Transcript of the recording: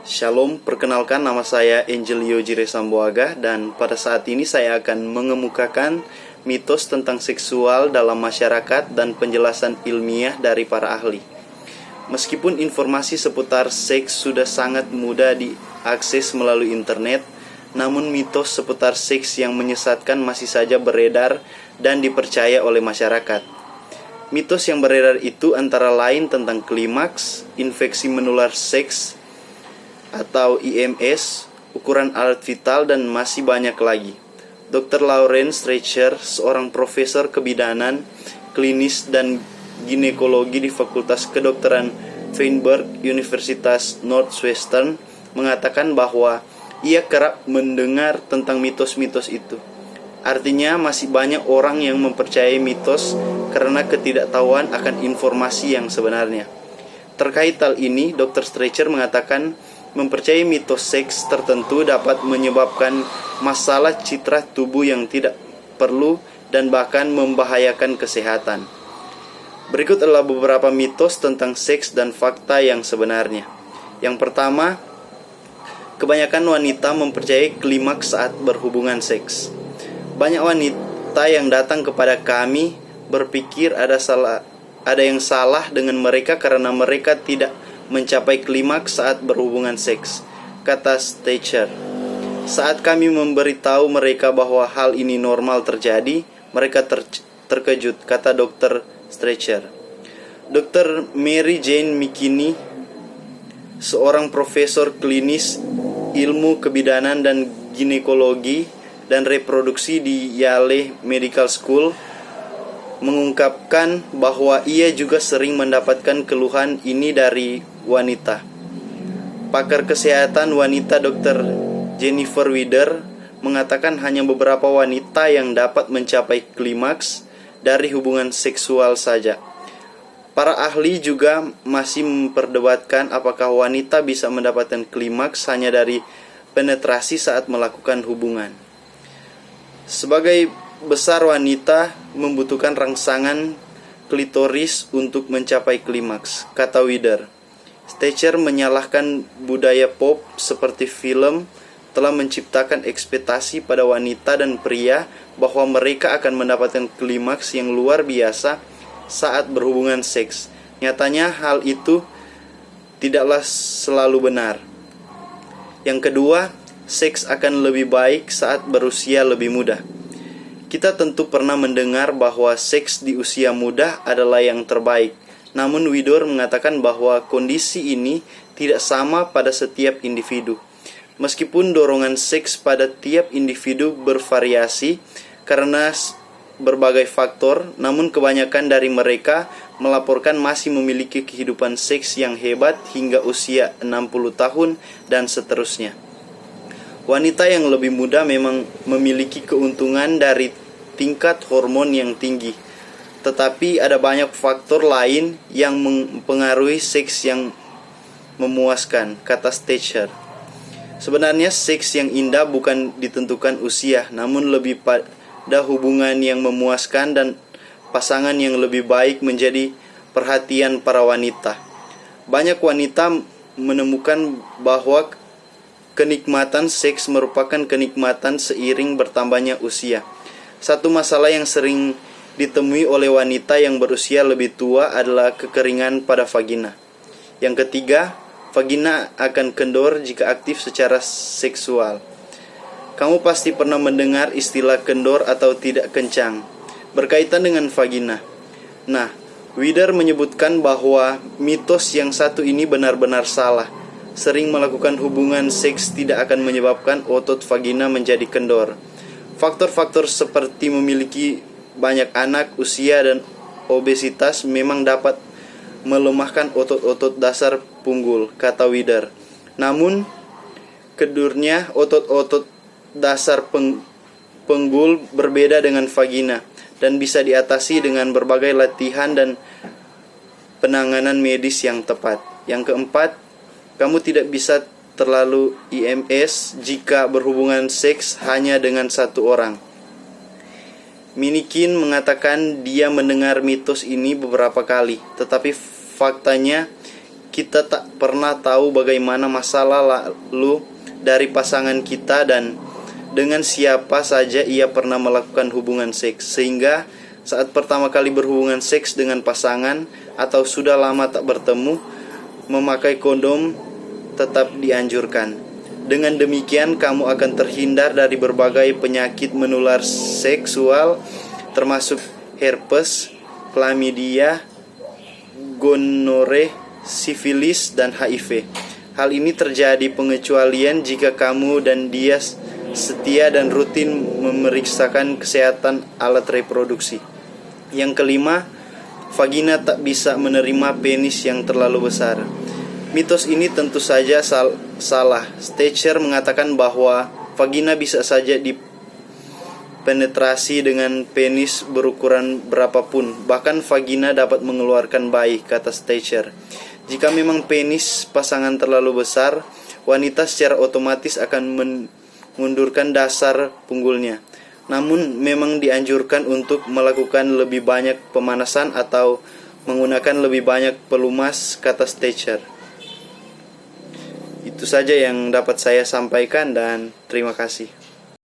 Shalom, perkenalkan nama saya Angelio Jire Samboaga dan pada saat ini saya akan mengemukakan mitos tentang seksual dalam masyarakat dan penjelasan ilmiah dari para ahli. Meskipun informasi seputar seks sudah sangat mudah diakses melalui internet, namun mitos seputar seks yang menyesatkan masih saja beredar dan dipercaya oleh masyarakat. Mitos yang beredar itu antara lain tentang klimaks, infeksi menular seks, atau IMS, ukuran alat vital, dan masih banyak lagi. Dr. Lawrence Streicher, seorang profesor kebidanan, klinis, dan ginekologi di Fakultas Kedokteran Feinberg, Universitas Northwestern, mengatakan bahwa ia kerap mendengar tentang mitos-mitos itu. Artinya masih banyak orang yang mempercayai mitos karena ketidaktahuan akan informasi yang sebenarnya. Terkait hal ini, Dr. Streicher mengatakan mempercayai mitos seks tertentu dapat menyebabkan masalah citra tubuh yang tidak perlu dan bahkan membahayakan kesehatan. Berikut adalah beberapa mitos tentang seks dan fakta yang sebenarnya. Yang pertama, kebanyakan wanita mempercayai klimaks saat berhubungan seks. Banyak wanita yang datang kepada kami berpikir ada yang salah dengan mereka karena mereka tidak mencapai klimaks saat berhubungan seks, kata Streicher. Saat kami memberitahu mereka bahwa hal ini normal terjadi, mereka terkejut, kata Dr. Streicher. Dr. Mary Jane McKinney, seorang profesor klinis ilmu kebidanan dan ginekologi dan reproduksi di Yale Medical School, mengungkapkan bahwa ia juga sering mendapatkan keluhan ini dari wanita. Pakar kesehatan wanita Dr. Jennifer Widder mengatakan hanya beberapa wanita yang dapat mencapai klimaks dari hubungan seksual saja. Para ahli juga masih memperdebatkan apakah wanita bisa mendapatkan klimaks hanya dari penetrasi saat melakukan hubungan. Sebagai besar wanita membutuhkan rangsangan klitoris untuk mencapai klimaks, kata Widder. Streicher menyalahkan budaya pop seperti film telah menciptakan ekspektasi pada wanita dan pria bahwa mereka akan mendapatkan klimaks yang luar biasa saat berhubungan seks. Nyatanya hal itu tidaklah selalu benar. Yang kedua, seks akan lebih baik saat berusia lebih muda. Kita tentu pernah mendengar bahwa seks di usia muda adalah yang terbaik. Namun Widder mengatakan bahwa kondisi ini tidak sama pada setiap individu. Meskipun dorongan seks pada tiap individu bervariasi karena berbagai faktor, namun kebanyakan dari mereka melaporkan masih memiliki kehidupan seks yang hebat hingga usia 60 tahun dan seterusnya. Wanita yang lebih muda memang memiliki keuntungan dari tingkat hormon yang tinggi, tetapi ada banyak faktor lain yang mempengaruhi seks yang memuaskan, kata Streicher. Sebenarnya seks yang indah bukan ditentukan usia, namun lebih pada hubungan yang memuaskan dan pasangan yang lebih baik menjadi perhatian para wanita. Banyak wanita menemukan bahwa kenikmatan seks merupakan kenikmatan seiring bertambahnya usia. Satu masalah yang sering ditemui oleh wanita yang berusia lebih tua adalah kekeringan pada vagina. Yang ketiga, vagina akan kendor jika aktif secara seksual. Kamu pasti pernah mendengar istilah kendor atau tidak kencang berkaitan dengan vagina. Nah, Widder menyebutkan bahwa mitos yang satu ini benar-benar salah. Sering melakukan hubungan seks tidak akan menyebabkan otot vagina menjadi kendor. Faktor-faktor seperti memiliki banyak anak, usia, dan obesitas memang dapat melemahkan otot-otot dasar punggul, kata Widder. Namun, kendornya otot-otot dasar punggul berbeda dengan vagina dan bisa diatasi dengan berbagai latihan dan penanganan medis yang tepat. Yang keempat, kamu tidak bisa terlalu IMS jika berhubungan seks hanya dengan satu orang. Minikin mengatakan dia mendengar mitos ini beberapa kali, tetapi faktanya kita tak pernah tahu bagaimana masalah lalu dari pasangan kita dan dengan siapa saja ia pernah melakukan hubungan seks, sehingga saat pertama kali berhubungan seks dengan pasangan atau sudah lama tak bertemu, memakai kondom tetap dianjurkan. Dengan demikian kamu akan terhindar dari berbagai penyakit menular seksual termasuk herpes, chlamydia, gonore, sifilis, dan HIV. Hal ini terjadi pengecualian jika kamu dan dia setia dan rutin memeriksakan kesehatan alat reproduksi. Yang kelima, vagina tak bisa menerima penis yang terlalu besar. Mitos ini tentu saja salah. Stecher mengatakan bahwa vagina bisa saja dipenetrasi dengan penis berukuran berapapun. Bahkan vagina dapat mengeluarkan bayi, kata Stecher. Jika memang penis pasangan terlalu besar, wanita secara otomatis akan mengundurkan dasar punggulnya. Namun memang dianjurkan untuk melakukan lebih banyak pemanasan atau menggunakan lebih banyak pelumas, kata Stecher. Itu saja yang dapat saya sampaikan dan terima kasih.